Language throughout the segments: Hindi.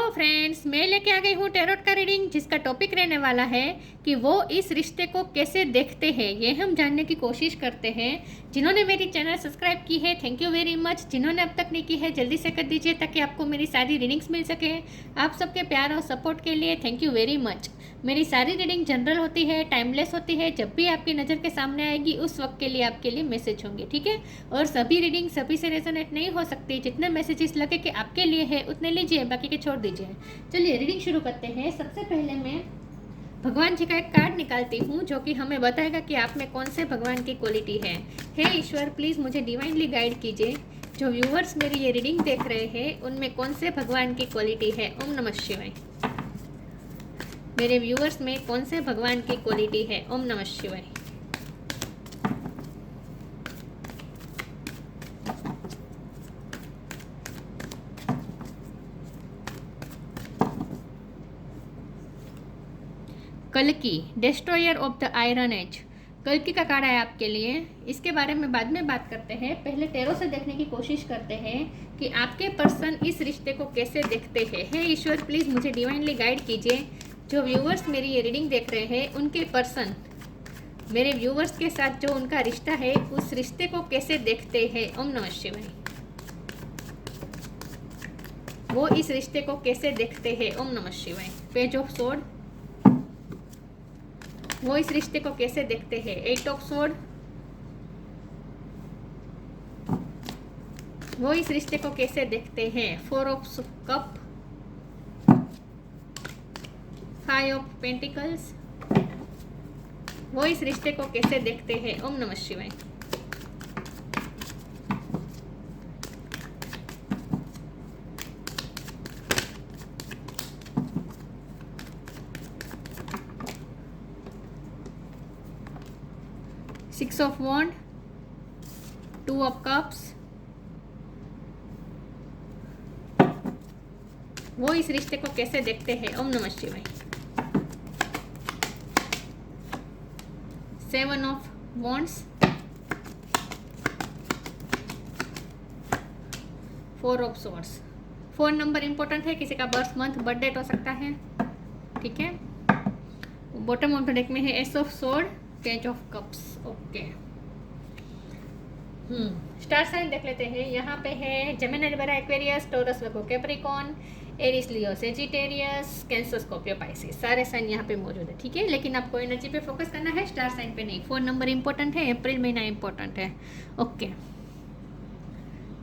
हेलो फ्रेंड्स, मैं लेके आ गई हूँ टैरोट का रीडिंग जिसका टॉपिक रहने वाला है कि वो इस रिश्ते को कैसे देखते हैं। ये हम जानने की कोशिश करते हैं। जिन्होंने मेरी चैनल सब्सक्राइब की है, थैंक यू वेरी मच। जिन्होंने अब तक नहीं की है, जल्दी से कर दीजिए ताकि आपको मेरी सारी रीडिंग्स मिल सके। आप सबके प्यार और सपोर्ट के लिए थैंक यू वेरी मच। मेरी सारी रीडिंग जनरल होती है, टाइमलेस होती है। जब भी आपकी नज़र के सामने आएगी उस वक्त के लिए आपके लिए मैसेज होंगे, ठीक है। और सभी रीडिंग सभी से रेजोनेट नहीं हो सकती। जितने मैसेजेस लगे कि आपके लिए है उतने लीजिए, बाकी के छोड़ दीजिए। चलिए रीडिंग शुरू करते हैं। सबसे पहले मैं भगवान जी का एक कार्ड निकालती हूँ जो कि हमें बताएगा कि आप में कौन से भगवान की क्वालिटी है। हे ईश्वर, प्लीज़ मुझे डिवाइनली गाइड कीजिए। जो व्यूअर्स मेरी ये रीडिंग देख रहे हैं उनमें कौन से भगवान की क्वालिटी है। ओम नमः शिवाय। मेरे व्यूअर्स में कौन से भगवान की क्वालिटी है। ओम नमः शिवाय। कल्कि, destroyer of the iron as. कल्कि का कार्ड है आपके लिए। इसके बारे में बाद में बात करते हैं। पहले टैरो से देखने की कोशिश करते हैं कि आपके पर्सन इस रिश्ते को कैसे देखते हैं। हे ईश्वर, प्लीज़ मुझे डिवाइनली गाइड कीजिए। जो व्यूअर्स मेरी ये रीडिंग देख रहे हैं उनके पर्सन मेरे व्यूअर्स के साथ जो उनका रिश्ता है उस रिश्ते को कैसे देखते हैं। ओम नमः शिवाय। वो इस रिश्ते को कैसे देखते हैं। ओम नमः शिवाय। Page of sword. वो इस रिश्ते को कैसे देखते हैं। Eight of sword. वो इस रिश्ते को कैसे देखते हैं। Four of cup. Five of pentacles. वो इस रिश्ते को कैसे देखते हैं। ओम नमः शिवाय। Six of wand. Two of cups. वो इस रिश्ते को कैसे देखते हैं। ओम नमः शिवाय। Seven of wands. Four of swords. 4 number important है। किसी का बर्थ मंथ बर्थ डेट हो सकता है, ठीक है। बॉटम ऑफ द डेक में है ace of sword, page of cups. Okay, star sign देख लेते हैं। यहाँ पे है Gemini, Libra, Aquarius, Taurus, Virgo, Capricorn, Aries, Leo, Sagittarius, Cancer, Scorpio, Pisces. सारे साइन यहाँ पे मौजूद है, ठीक है। लेकिन आपको एनर्जी पे फोकस करना है, स्टार साइन पे नहीं। 4 नंबर इंपॉर्टेंट है, अप्रैल महीना इंपॉर्टेंट है। ओके,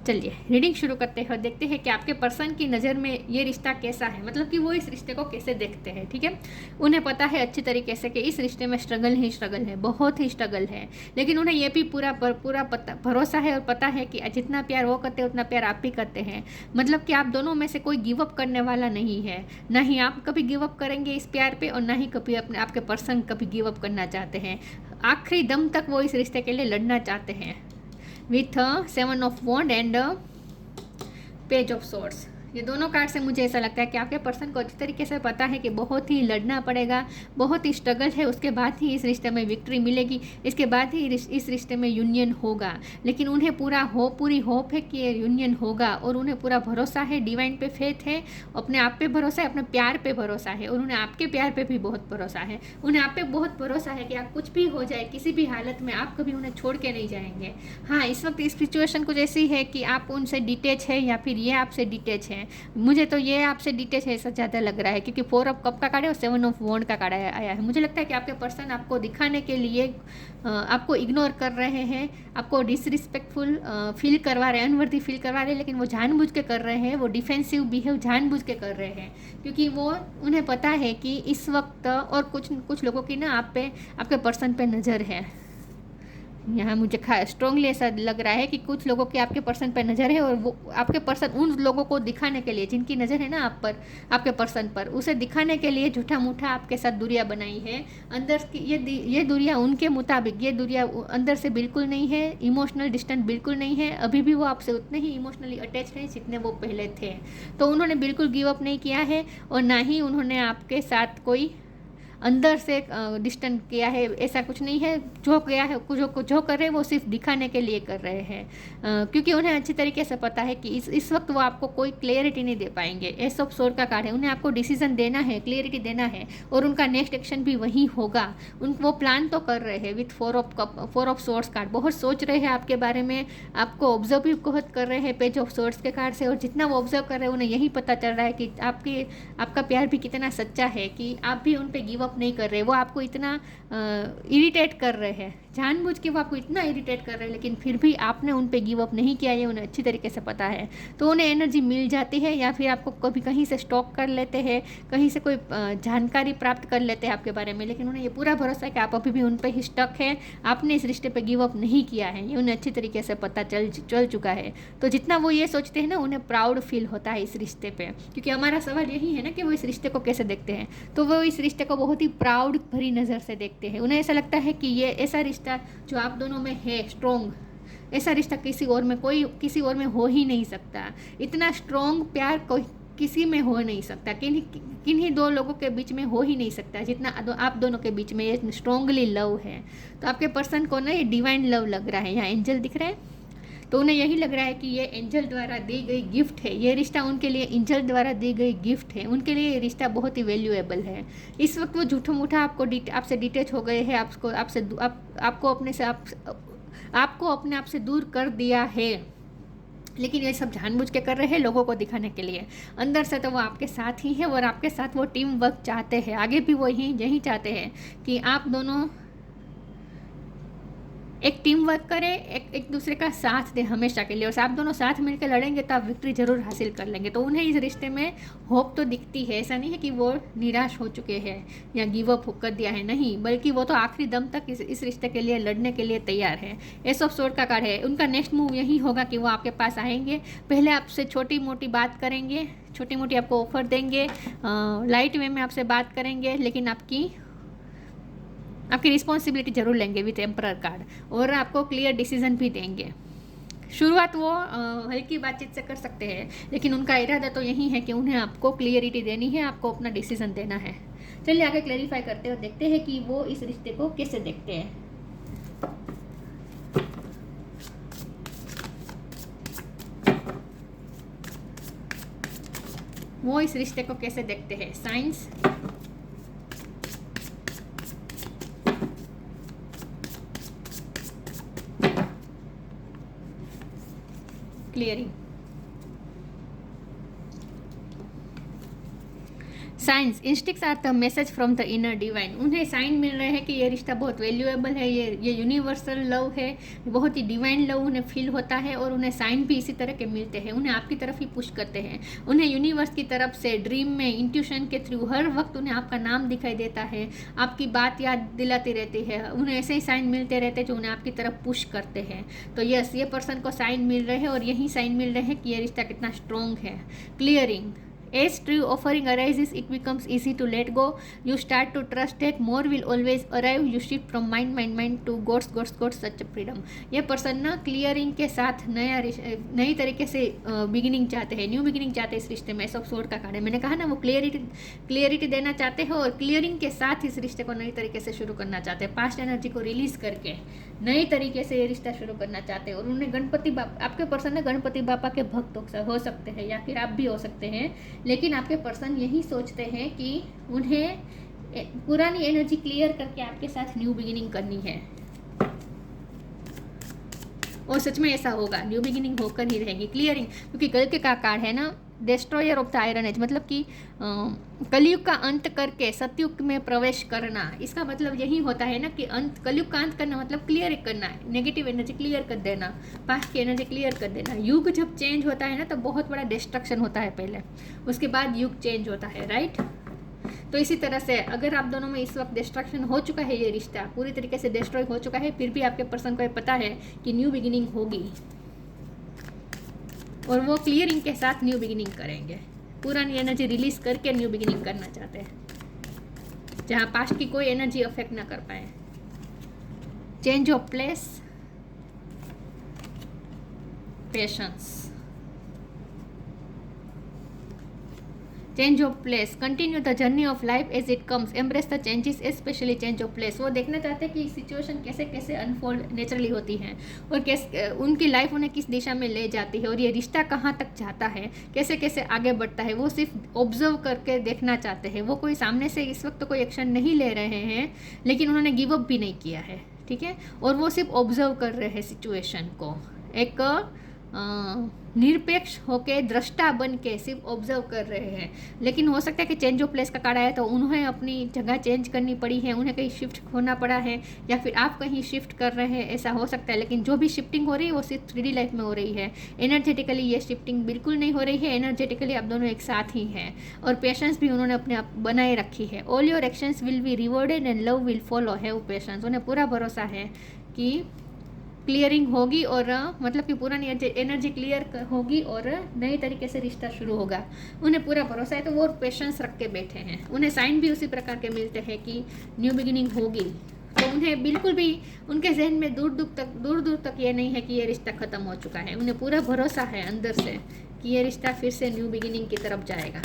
चलिए रीडिंग शुरू करते हैं और देखते हैं कि आपके पर्सन की नज़र में ये रिश्ता कैसा है, मतलब कि वो इस रिश्ते को कैसे देखते हैं, ठीक है। उन्हें पता है अच्छी तरीके से कि इस रिश्ते में स्ट्रगल ही स्ट्रगल है, बहुत ही स्ट्रगल है। लेकिन उन्हें ये भी पूरा भरोसा है और पता है कि जितना प्यार वो करते हैं उतना प्यार आप भी करते हैं। मतलब कि आप दोनों में से कोई गिव अप करने वाला नहीं है। ना ही आप कभी गिव अप करेंगे इस प्यार पर और ना ही कभी आपके पर्सन कभी गिव अप करना चाहते हैं। आखिरी दम तक वो इस रिश्ते के लिए लड़ना चाहते हैं। With 7 of wand and page of swords. ये दोनों कार्ड से मुझे ऐसा लगता है कि आपके पर्सन को अच्छी तरीके से पता है कि बहुत ही लड़ना पड़ेगा, बहुत ही स्ट्रगल है, उसके बाद ही इस रिश्ते में विक्ट्री मिलेगी, इसके बाद ही इस रिश्ते में यूनियन होगा। लेकिन उन्हें पूरी होप है कि ये यूनियन होगा और उन्हें पूरा भरोसा है, डिवाइन पे फेथ है, अपने आप पे भरोसा है, अपने प्यार पे भरोसा है और उन्हें आपके प्यार पे भी बहुत भरोसा है। उन्हें आप पे बहुत भरोसा है कि आप कुछ भी हो जाए, किसी भी हालत में आप कभी उन्हें छोड़ के नहीं जाएंगे। हाँ, इस वक्त इस सिचुएशन कुछ ऐसी है कि आप उनसे डिटेच है या फिर ये आपसे डिटेच है। मुझे तो ये आपसे डिटेच है ऐसा ज़्यादा लग रहा है, क्योंकि 4 ऑफ कप का कार्ड है और 7 ऑफ वॉन्ड का कार्ड आया है। मुझे लगता है कि आपके पर्सन आपको दिखाने के लिए आपको इग्नोर कर रहे हैं, आपको डिसरिस्पेक्टफुल फील करवा रहे हैं, अनवर्दी फील करवा रहे हैं। लेकिन वो जानबूझ के कर रहे हैं, वो डिफेंसिव बिहेव जानबूझ के कर रहे हैं, क्योंकि वो उन्हें पता है कि इस वक्त और कुछ लोगों की ना आप पे, आपके पर्सन पे नज़र है। यहाँ मुझे स्ट्रांगली ऐसा लग रहा है कि कुछ लोगों की आपके पर्सन पर नज़र है और वो आपके पर्सन उन लोगों को दिखाने के लिए, जिनकी नज़र है ना आप पर, आपके पर्सन पर, उसे दिखाने के लिए झूठा मूठा आपके साथ दूरियां बनाई है। अंदर की ये दूरियां उनके मुताबिक ये दूरियां अंदर से बिल्कुल नहीं है, इमोशनल डिस्टेंस बिल्कुल नहीं है। अभी भी वो आपसे उतने ही इमोशनली अटैच हैं जितने वो पहले थे। तो उन्होंने बिल्कुल गिव अप नहीं किया है और ना ही उन्होंने आपके साथ कोई अंदर से डिस्टेंस किया है, ऐसा कुछ नहीं है। जो किया है, जो कर रहे हैं वो सिर्फ दिखाने के लिए कर रहे हैं, क्योंकि उन्हें अच्छी तरीके से पता है कि इस वक्त वो आपको कोई क्लियरिटी नहीं दे पाएंगे। एस ऑफ सोर्ड का कार्ड है, उन्हें आपको डिसीजन देना है, क्लियरिटी देना है, और उनका नेक्स्ट एक्शन भी वही होगा। वो प्लान तो कर रहे हैं विथ 4 ऑफ सोर्ड्स कार्ड, बहुत सोच रहे हैं आपके बारे में, आपको ऑब्जर्व भी बहुत कर रहे हैं पेज ऑफ सोर्ड्स के कार्ड से, और जितना वो ऑब्जर्व कर रहे हैं उन्हें यही पता चल रहा है कि आपका प्यार भी कितना सच्चा है, कि आप भी उन पर गिव अप नहीं कर रहे। वो आपको इतना इरिटेट कर रहे हैं, जानबूझ के वो आपको इतना इरिटेट कर रहे हैं, लेकिन फिर भी आपने उन पे गिव अप नहीं किया, ये उन्हें अच्छी तरीके से पता है। तो उन्हें एनर्जी मिल जाती है, या फिर आपको कभी कहीं से स्टॉक कर लेते हैं, कहीं से कोई जानकारी प्राप्त कर लेते हैं आपके बारे में, लेकिन उन्हें ये पूरा भरोसा है कि आप अभी भी उन पर ही स्टक है, आपने इस रिश्ते पर गिव अप नहीं किया है, ये उन्हें अच्छी तरीके से पता चल चुका है। तो जितना वो ये सोचते हैं ना, उन्हें प्राउड फील होता है इस रिश्ते पर, क्योंकि हमारा सवाल यही है ना कि वो इस रिश्ते को कैसे देखते हैं। तो वो इस रिश्ते को बहुत ही प्राउड भरी नज़र से देखते हैं। उन्हें ऐसा लगता है कि ये ऐसा रिश्ता जो आप दोनों में है स्ट्रॉन्ग, ऐसा रिश्ता किसी और में हो ही नहीं सकता। इतना स्ट्रॉन्ग प्यार कोई किसी में हो नहीं सकता, किन्हीं दो लोगों के बीच में हो ही नहीं सकता जितना आप दोनों के बीच में ये स्ट्रॉन्गली लव है। तो आपके पर्सन को ना ये डिवाइन लव लग रहा है, यहाँ एंजल दिख रहा है, तो उन्हें यही लग रहा है कि ये एंजल द्वारा दी गई गिफ्ट है, ये रिश्ता उनके लिए एंजल द्वारा दी गई गिफ्ट है, उनके लिए ये रिश्ता बहुत ही वैल्यूएबल है। इस वक्त वो झूठा मूठा आपसे डिटेच हो गए हैं, आपको अपने आप से दूर कर दिया है, लेकिन ये सब जानबूझ के कर रहे हैं लोगों को दिखाने के लिए। अंदर से तो वो आपके साथ ही है, और आपके साथ वो टीम वर्क चाहते हैं, आगे भी वो यही चाहते हैं कि आप दोनों एक टीम वर्क करें, एक दूसरे का साथ दें हमेशा के लिए, और आप दोनों साथ मिलकर लड़ेंगे तो आप विक्ट्री जरूर हासिल कर लेंगे। तो उन्हें इस रिश्ते में होप तो दिखती है, ऐसा नहीं है कि वो निराश हो चुके हैं या गिव अप कर दिया है, नहीं, बल्कि वो तो आखिरी दम तक इस रिश्ते के लिए लड़ने के लिए तैयार है। एस ऑफ सोर्ड का कार्ड है, उनका नेक्स्ट मूव यही होगा कि वो आपके पास आएंगे, पहले आपसे छोटी मोटी बात करेंगे, छोटी मोटी आपको ऑफर देंगे, लाइट वे में आपसे बात करेंगे, लेकिन आपकी रिस्पॉन्सिबिलिटी जरूर लेंगे विथ एम्परर कार्ड, और आपको क्लियर डिसीजन भी देंगे। शुरुआत वो हल्की बातचीत से कर सकते हैं, लेकिन उनका इरादा तो यही है कि उन्हें आपको क्लियरिटी देनी है, आपको अपना डिसीजन देना है। चलिए आगे क्लैरिफाई करते हैं और देखते हैं कि वो इस रिश्ते को कैसे देखते हैं। वो इस रिश्ते को कैसे देखते हैं, science, clearing. Science, instincts are the message from the inner divine. उन्हें साइन मिल रहे हैं कि ये रिश्ता बहुत वैल्यूएबल है, ये यूनिवर्सल लव है, बहुत ही डिवाइन लव उन्हें फील होता है, और उन्हें साइन भी इसी तरह के मिलते हैं, उन्हें आपकी तरफ ही पुश करते हैं। उन्हें यूनिवर्स की तरफ से ड्रीम में, इंट्यूशन के थ्रू हर वक्त उन्हें आपका नाम दिखाई देता है, आपकी बात याद दिलाती रहती है, उन्हें ऐसे ही साइन मिलते रहते हैं जो उन्हें आपकी तरफ पुश करते हैं। तो यस, ये पर्सन को साइन मिल रहे हैं, और यही साइन मिल रहे हैं कि ये रिश्ता कितना स्ट्रॉन्ग है। Clearing, as true offering arises, it becomes easy to let go. You start to trust that more will always arrive. You shift from mind to gods, such a freedom. ये पर्सन ना क्लियरिंग के साथ नई तरीके से बिगिनिंग चाहते हैं, न्यू बिगिनिंग चाहते हैं इस रिश्ते में। सब सोर्ड का कार्ड है, मैंने कहा ना वो क्लियरिटी देना चाहते हैं, और क्लियरिंग के साथ इस रिश्ते को नई तरीके से शुरू करना चाहते हैं, पास्ट एनर्जी को रिलीज करके नई तरीके से ये रिश्ता शुरू करना चाहते हैं। और उन्हें आपके पर्सन ने गणपति बापा के भक्त हो सकते हैं, या फिर आप भी हो सकते हैं, लेकिन आपके पर्सन यही सोचते हैं कि उन्हें पुरानी एनर्जी क्लियर करके आपके साथ न्यू बिगिनिंग करनी है, और सच में ऐसा होगा, न्यू बिगिनिंग होकर ही रहेगी। क्लियरिंग, क्योंकि गल का कार्ड है ना, destroyer of the iron age, मतलब कि कलयुग का अंत करके सतयुग में प्रवेश करना। इसका मतलब यही होता है ना कि कलयुग का अंत करना मतलब क्लियर करना है, नेगेटिव एनर्जी क्लियर कर देना, पास्ट की एनर्जी क्लियर कर देना। युग जब चेंज होता है ना तो बहुत बड़ा डिस्ट्रक्शन होता है पहले, उसके बाद युग चेंज होता है, राइट। तो इसी तरह से अगर आप दोनों में इस वक्त डिस्ट्रक्शन हो चुका है, ये रिश्ता पूरी तरीके से डिस्ट्रॉय हो चुका है, फिर भी आपके पर्सन को ये पता है कि न्यू बिगिनिंग होगी, और वो क्लियरिंग के साथ न्यू बिगिनिंग करेंगे, पुरानी एनर्जी रिलीज करके न्यू बिगिनिंग करना चाहते हैं, जहाँ पास्ट की कोई एनर्जी अफेक्ट ना कर पाए। Change of place, patience, change of place, continue the journey of life as it comes, embrace the changes especially change of place. वो देखना चाहते हैं कि सिचुएशन कैसे कैसे अनफोल्ड नेचुरली होती है और कैसे उनकी लाइफ उन्हें किस दिशा में ले जाती है और ये रिश्ता कहाँ तक जाता है, कैसे कैसे आगे बढ़ता है, वो सिर्फ ऑब्जर्व करके देखना चाहते हैं। वो कोई सामने से इस वक्त तो कोई एक्शन नहीं ले रहे हैं, लेकिन उन्होंने गिव अप भी नहीं किया है, ठीक है। और वो सिर्फ ऑब्जर्व कर रहे हैं सिचुएशन को, एक निरपेक्ष होके दृष्टा बन के सिर्फ ऑब्जर्व कर रहे हैं। लेकिन हो सकता है कि चेंज ऑफ प्लेस का कार्ड आया तो उन्हें अपनी जगह चेंज करनी पड़ी है, उन्हें कहीं शिफ्ट होना पड़ा है, या फिर आप कहीं शिफ्ट कर रहे हैं, ऐसा हो सकता है। लेकिन जो भी शिफ्टिंग हो रही है वो सिर्फ 3D लाइफ में हो रही है। एनर्जेटिकली ये शिफ्टिंग बिल्कुल नहीं हो रही है, एनर्जेटिकली आप दोनों एक साथ ही हैं और पेशेंस भी उन्होंने अपने आप बनाए रखी है। All your actions will be rewarded and love will follow, have patience. उन्हें पूरा भरोसा है कि क्लियरिंग होगी और मतलब कि पुरानी एनर्जी क्लियर होगी और नए तरीके से रिश्ता शुरू होगा। उन्हें पूरा भरोसा है, तो वो पेशेंस रख के बैठे हैं। उन्हें साइन भी उसी प्रकार के मिलते हैं कि न्यू बिगिनिंग होगी, तो उन्हें बिल्कुल भी उनके जहन में दूर दूर तक ये नहीं है कि ये रिश्ता ख़त्म हो चुका है। उन्हें पूरा भरोसा है अंदर से कि ये रिश्ता फिर से न्यू बिगिनिंग की तरफ जाएगा।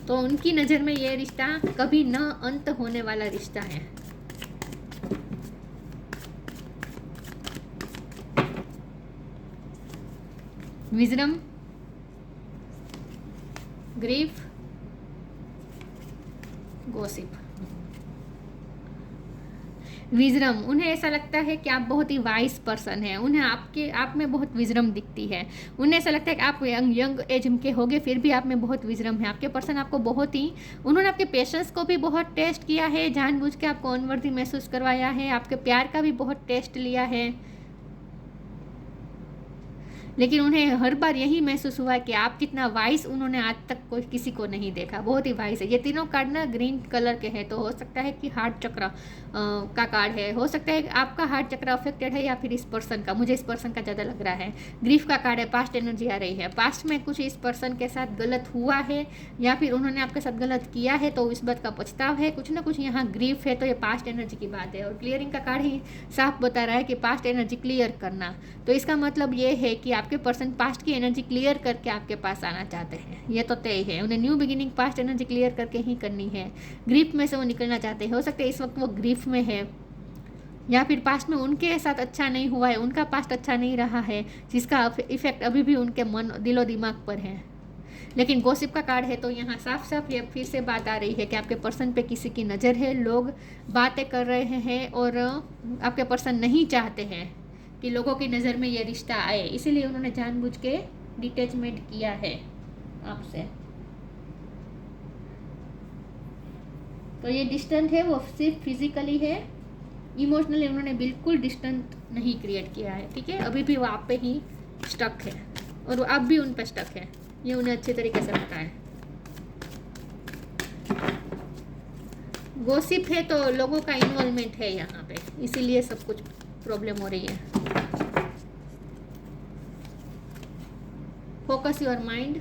तो उनकी नज़र में ये रिश्ता कभी न अंत होने वाला रिश्ता है। Wisdom, grief, gossip. विजडम, उन्हें ऐसा लगता है कि आप बहुत ही वाइज पर्सन हैं, उन्हें आप में बहुत विजडम दिखती है। उन्हें ऐसा लगता है कि आप यंग एज के होगे फिर भी आप में बहुत विजडम है। आपके पर्सन आपको बहुत ही, उन्होंने आपके पेशेंस को भी बहुत टेस्ट किया है, जानबूझ के आपको अनवर्दी महसूस करवाया है, आपके प्यार का भी बहुत टेस्ट लिया है। लेकिन उन्हें हर बार यही महसूस हुआ कि आप कितना वाइस, उन्होंने आज तक कोई किसी को नहीं देखा, बहुत ही वाइस है। ये तीनों कार्ड ना ग्रीन कलर के हैं, तो हो सकता है कि हार्ट चक्र का कार्ड है, हो सकता है कि आपका हार्ट चक्र अफेक्टेड है या फिर इस पर्सन का, मुझे इस पर्सन का ज़्यादा लग रहा है। ग्रीफ का कार्ड है, पास्ट एनर्जी आ रही है, पास्ट में कुछ इस पर्सन के साथ गलत हुआ है या फिर उन्होंने आपके साथ गलत किया है, तो इस बात का पछताव है, कुछ ना कुछ यहाँ ग्रीफ है, तो ये पास्ट एनर्जी की बात है। और क्लियरिंग का कार्ड ही साफ बता रहा है कि पास्ट एनर्जी क्लियर करना, तो इसका मतलब ये है कि आपके पर्सन पास्ट की एनर्जी क्लियर करके आपके पास आना चाहते हैं, ये तो तय है। उन्हें new beginning past energy clear करके ही करनी है। ग्रीफ में से वो निकलना चाहते हैं, हो सकता है इस वक्त वो ग्रीफ में है या फिर पास्ट में उनके साथ अच्छा नहीं हुआ है, उनका पास्ट अच्छा नहीं रहा है, जिसका इफेक्ट अभी भी उनके मन दिलो दिमाग पर है। लेकिन गॉसिप का कार्ड है, तो यहाँ साफ साफ ये फिर से बात आ रही है कि आपके पर्सन पे किसी की नज़र है, लोग बातें कर रहे हैं और आपके पर्सन नहीं चाहते हैं कि लोगों की नज़र में ये रिश्ता आए, इसीलिए उन्होंने जानबूझ के डिटैचमेंट किया है आपसे। तो ये डिस्टेंट है, वो सिर्फ फिजिकली है, इमोशनली उन्होंने बिल्कुल डिस्टेंट नहीं क्रिएट किया है, ठीक है। अभी भी वो आप पे ही स्टक है और वो आप भी उन पे स्टक है, ये उन्हें अच्छे तरीके से पता है। गॉसिप है तो लोगों का इन्वॉल्वमेंट है यहाँ पे, इसीलिए सब कुछ प्रॉब्लम हो रही है। Focus your mind,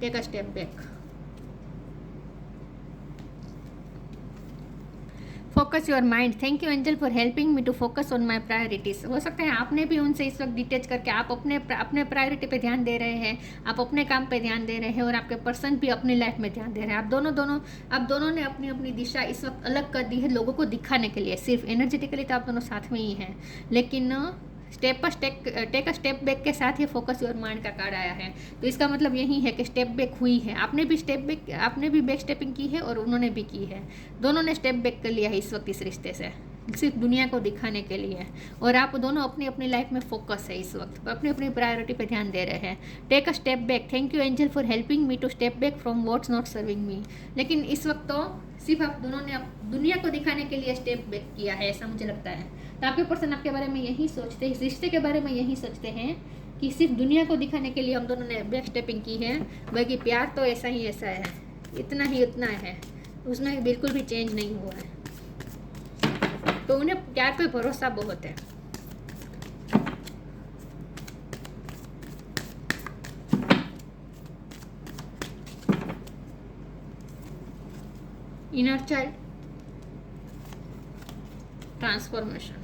take a step back. Focus your mind, thank you angel for helping me to focus on my priorities. हो सकता है आपने भी उनसे इस वक्त डिटेच करके आप अपने प्रायोरिटी पे ध्यान दे रहे हैं, आप अपने काम पे ध्यान दे रहे हैं और आपके पर्सन भी अपनी लाइफ में ध्यान दे रहे हैं। आप दोनों ने अपनी अपनी दिशा इस वक्त अलग कर दी है लोगों को दिखाने के लिए। सिर्फ एनर्जेटिकली तो आप दोनों साथ में ही हैं, लेकिन टेक अ स्टेप बैक के साथ ही फोकस योर माइंड का कार्ड आया है। तो इसका मतलब यही है कि स्टेप बैक हुई है, आपने भी बैक स्टेपिंग की है और उन्होंने भी की है। दोनों ने स्टेप बैक कर लिया है इस वक्त इस रिश्ते से, सिर्फ दुनिया को दिखाने के लिए। और आप दोनों अपनी अपनी लाइफ में फोकस है इस वक्त, अपनी अपनी प्रायोरिटी पे ध्यान दे रहे हैं। Take a step back, thank you angel for helping me to step back from what's not serving me. लेकिन इस वक्त तो सिर्फ आप दोनों ने दुनिया को दिखाने के लिए स्टेप बैक किया है, ऐसा मुझे लगता है। तो आपके पर्सन आपके बारे में यही सोचते हैं, इस रिश्ते के बारे में यही सोचते हैं कि सिर्फ दुनिया को दिखाने के लिए हम दोनों ने बैक स्टेपिंग की है, बाकी प्यार तो ऐसा ही ऐसा है, इतना ही उतना है, उसमें बिल्कुल भी चेंज नहीं हुआ है। तो उन्हें प्यार पे भरोसा बहुत है। Inner child, transformation.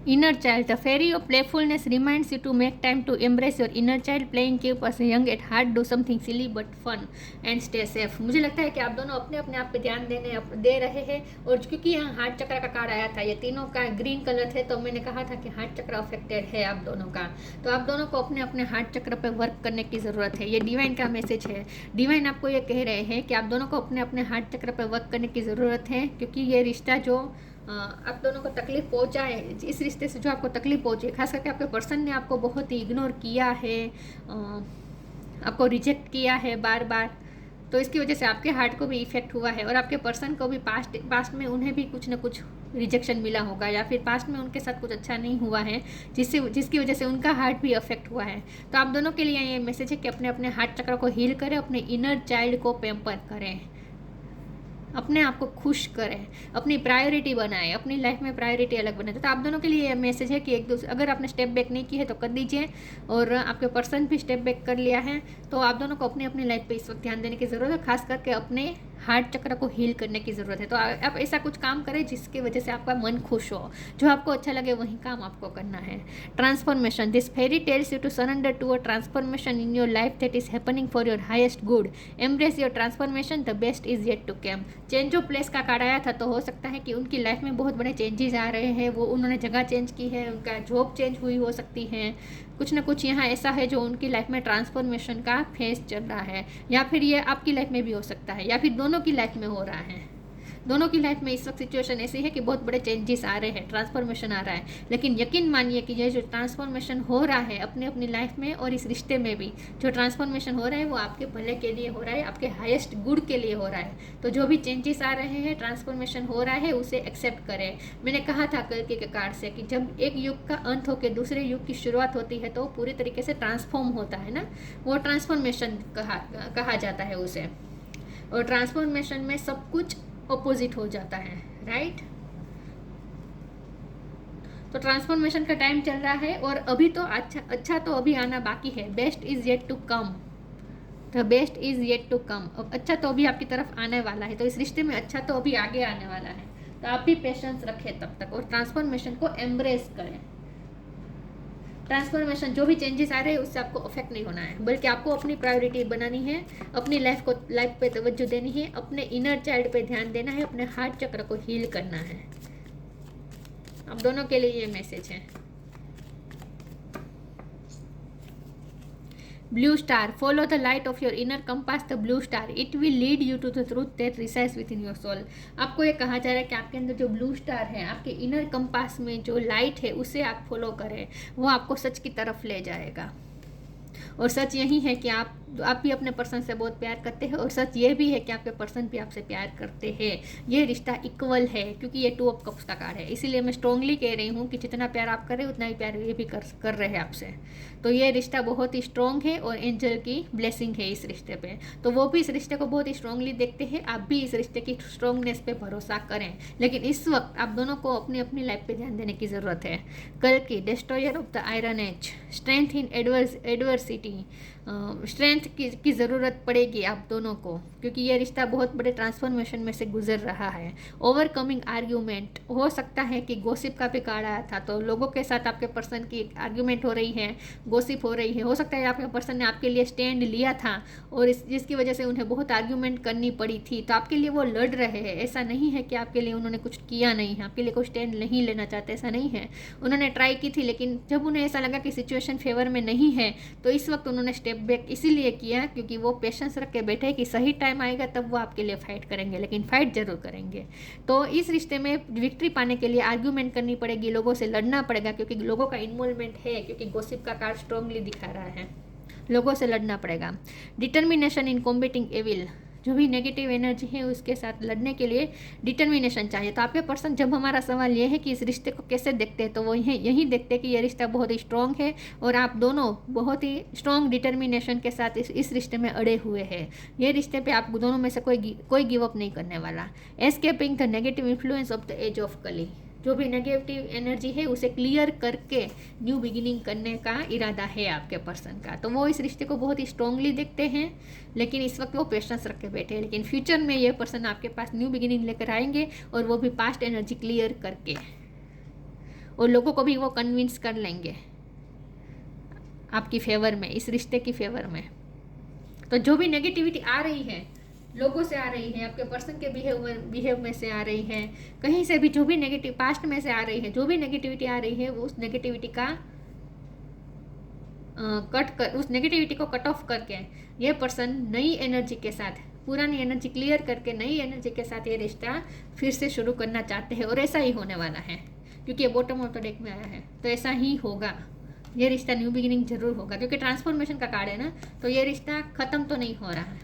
Inner child. The fairy of playfulness reminds you to make time to embrace your inner child. Playing keep us young at heart. Do something silly but fun and stay safe. मुझे लगता है कि आप दोनों अपने अपने आप पे ध्यान दे रहे हैं। और क्योंकि यहाँ हार्ट चक्र का कार्ड आया था, ये तीनों का ग्रीन कलर थे, तो मैंने कहा था कि हार्ट चक्र अफेक्टेड है आप दोनों का। तो आप दोनों को अपने अपने हार्ट चक्र पे वर्क करने की ज़रूरत है। ये डिवाइन का मैसेज है। डिवाइन आपको ये कह रहे हैं कि आप दोनों को अपने अपने हार्ट चक्र पे वर्क करने की ज़रूरत है, क्योंकि ये रिश्ता जो आप दोनों को तकलीफ पहुंचा है, इस रिश्ते से जो आपको तकलीफ पहुंची है, खास करके आपके पर्सन ने आपको बहुत ही इग्नोर किया है, आपको रिजेक्ट किया है बार बार, तो इसकी वजह से आपके हार्ट को भी इफेक्ट हुआ है। और आपके पर्सन को भी पास्ट में उन्हें भी कुछ ना कुछ रिजेक्शन मिला होगा, या फिर पास्ट में उनके साथ कुछ अच्छा नहीं हुआ है जिसकी वजह से उनका हार्ट भी अफेक्ट हुआ है। तो आप दोनों के लिए ये मैसेज है कि अपने अपने हार्ट चक्र को हील करें, अपने इनर चाइल्ड को पैम्पर करें, अपने आप को खुश करें, अपनी प्रायोरिटी बनाएं, अपनी लाइफ में प्रायोरिटी अलग बनाएं। तो आप दोनों के लिए ये मैसेज है कि एक दूसरे, अगर आपने स्टेप बैक नहीं की है तो कर दीजिए, और आपके पर्सन भी स्टेप बैक कर लिया है, तो आप दोनों को अपनी अपनी लाइफ पे इस वक्त ध्यान देने की ज़रूरत है, खास करके अपने हार्ट चक्र को हील करने की ज़रूरत है। तो आप ऐसा कुछ काम करें जिसकी वजह से आपका मन खुश हो, जो आपको अच्छा लगे वही काम आपको करना है। Transformation. This fairy tells you to surrender to a transformation in your life that is happening for your highest good. Embrace your transformation, the best is yet to come. Change of place का कार्ड आया था, तो हो सकता है कि उनकी लाइफ में बहुत बड़े चेंजेस आ रहे हैं, वो उन्होंने जगह चेंज की है, उनका जॉब चेंज हुई हो सकती है, कुछ ना कुछ यहाँ ऐसा है जो उनकी लाइफ में ट्रांसफॉर्मेशन का फेज चल रहा है, या फिर ये आपकी लाइफ में भी हो सकता है, या फिर दोनों की लाइफ में हो रहा है। दोनों की लाइफ में इस वक्त सिचुएशन ऐसी है कि बहुत बड़े चेंजेस आ रहे हैं, ट्रांसफॉर्मेशन आ रहा है, लेकिन यकीन मानिए कि ये जो ट्रांसफॉर्मेशन हो रहा है अपने अपनी लाइफ में और इस रिश्ते में भी जो ट्रांसफॉर्मेशन हो रहा है वो आपके भले के लिए हो रहा है, आपके हाईएस्ट गुड के लिए हो रहा है। तो जो भी चेंजेस आ रहे हैं, ट्रांसफॉर्मेशन हो रहा है, उसे एक्सेप्ट करें। मैंने कहा था कल के कार्ड से कि जब एक युग का अंत होकर दूसरे युग की शुरुआत होती है तो पूरी तरीके से ट्रांसफॉर्म होता है ना, वो ट्रांसफॉर्मेशन कहा जाता है उसे। और ट्रांसफॉर्मेशन में सब कुछ ऑपोजिट हो जाता है, राइट। तो ट्रांसफॉर्मेशन का टाइम चल रहा है, और अभी तो अच्छा तो अभी आना बाकी है। Best is yet to come, the best is yet to come. अच्छा तो अभी आपकी तरफ आने वाला है, तो इस रिश्ते में अच्छा तो अभी आगे आने वाला है, तो आप भी पेशेंस रखें तब तक, और ट्रांसफॉर्मेशन को एम्ब्रेस करें। ट्रांसफॉर्मेशन जो भी चेंजेस आ रहे हैं उससे आपको अफेक्ट नहीं होना है, बल्कि आपको अपनी प्रायोरिटी बनानी है, अपनी लाइफ पे तवज्जो देनी है, अपने इनर चाइल्ड पे ध्यान देना है, अपने हार्ट चक्र को हील करना है। आप दोनों के लिए ये मैसेज है। Blue star. Follow the light of your inner compass, the blue star. It will lead you to the truth that resides within your soul. आपको ये कहा जा रहा है कि आपके अंदर जो ब्लू स्टार है, आपके इनर कंपास में जो लाइट है, उसे आप फॉलो करें, वो आपको सच की तरफ ले जाएगा। और सच यही है कि आप भी अपने पर्सन से बहुत प्यार करते हैं, और सच ये भी है कि आपके पर्सन भी आपसे प्यार करते हैं। ये रिश्ता इक्वल है, क्योंकि ये 2 ऑफ कप्स का कार्ड है, इसीलिए मैं स्ट्रांगली कह रही हूँ कि जितना प्यार आप करें उतना ही प्यार ये भी कर रहे हैं आपसे। तो ये रिश्ता बहुत ही स्ट्रॉन्ग है, और एंजल की ब्लेसिंग है इस रिश्ते पे, तो वो भी इस रिश्ते को बहुत ही स्ट्रांगली देखते हैं। आप भी इस रिश्ते की स्ट्रांगनेस पे भरोसा करें, लेकिन इस वक्त आप दोनों को अपनी अपनी लाइफ पे ध्यान देने की ज़रूरत है। कल की destroyer of the iron age. Strength in adversity. Strength की ज़रूरत पड़ेगी आप दोनों को, क्योंकि ये रिश्ता बहुत बड़े ट्रांसफॉर्मेशन में से गुजर रहा है। Overcoming argument. हो सकता है कि गॉसिप का भी कार्ड आया था, तो लोगों के साथ आपके पर्सन की आर्ग्यूमेंट हो रही है, गॉसिप हो रही है। हो सकता है आपके पर्सन ने आपके लिए स्टैंड लिया था, और जिसकी वजह से उन्हें बहुत आर्ग्यूमेंट करनी पड़ी थी, तो आपके लिए वो लड़ रहे हैं। ऐसा नहीं है कि आपके लिए उन्होंने कुछ किया नहीं है, आपके लिए कोई स्टैंड नहीं लेना चाहते, ऐसा नहीं है। उन्होंने ट्राई की थी, लेकिन जब उन्हें ऐसा लगा कि सिचुएशन फेवर में नहीं है, तो इस वक्त उन्होंने स्टेप बैक इसीलिए किया क्योंकि वो पेशेंस रख के बैठे कि सही टाइम आएगा तब वो आपके लिए फाइट करेंगे, लेकिन फाइट जरूर करेंगे। तो इस रिश्ते में विक्ट्री पाने के लिए आर्ग्यूमेंट करनी पड़ेगी, लोगों से लड़ना पड़ेगा, क्योंकि लोगों का इन्वॉल्वमेंट है, क्योंकि गॉसिप का कार्ड स्ट्रांगली दिखा रहा है। लोगों से लड़ना पड़ेगा। Determination in combating evil. जो भी नेगेटिव एनर्जी है उसके साथ लड़ने के लिए डिटर्मिनेशन चाहिए। तो आपके पर्सन, जब हमारा सवाल ये है कि इस रिश्ते को कैसे देखते हैं, तो वो यही देखते हैं कि ये रिश्ता बहुत ही स्ट्रॉन्ग है, और आप दोनों बहुत ही स्ट्रॉन्ग डिटर्मिनेशन के साथ इस रिश्ते में अड़े हुए हैं। ये रिश्ते पे आप दोनों में से कोई गिव अप नहीं करने वाला। Escaping the negative influence of the age of Kali. जो भी नेगेटिव एनर्जी है उसे क्लियर करके न्यू बिगिनिंग करने का इरादा है आपके पर्सन का। तो वो इस रिश्ते को बहुत ही स्ट्रांगली देखते हैं, लेकिन इस वक्त वो पेशेंस रख के बैठे हैं। लेकिन फ्यूचर में ये पर्सन आपके पास न्यू बिगिनिंग लेकर आएंगे, और वो भी पास्ट एनर्जी क्लियर करके। और लोगों को भी वो कन्विंस कर लेंगे आपकी फेवर में, इस रिश्ते की फेवर में। तो जो भी नेगेटिविटी आ रही है, लोगों से आ रही है, आपके पर्सन के बिहेव में से आ रही है, कहीं से भी जो भी नेगेटिव पास्ट में से आ रही है, जो भी नेगेटिविटी आ रही है, वो उस नेगेटिविटी का उस नेगेटिविटी को कट ऑफ करके ये पर्सन नई एनर्जी के साथ, पुरानी एनर्जी क्लियर करके नई एनर्जी के साथ ये रिश्ता फिर से शुरू करना चाहते हैं। और ऐसा ही होने वाला है, क्योंकि ये बॉटम ऑफ द डेक में आया है, तो ऐसा ही होगा। ये रिश्ता न्यू बिगिनिंग जरूर होगा, क्योंकि ट्रांसफॉर्मेशन का कार्ड है ना, तो ये रिश्ता ख़त्म तो नहीं हो रहा है,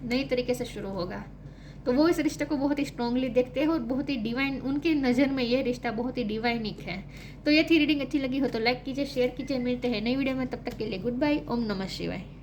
नई तरीके से शुरू होगा। तो वो इस रिश्ते को बहुत ही स्ट्रांगली देखते हैं और बहुत ही डिवाइन, उनकी नज़र में ये रिश्ता बहुत ही डिवाइनिक है। तो ये थी रीडिंग, अच्छी लगी हो तो लाइक कीजिए, शेयर कीजिए। मिलते हैं नई वीडियो में, तब तक के लिए गुड बाय। ओम नमः शिवाय।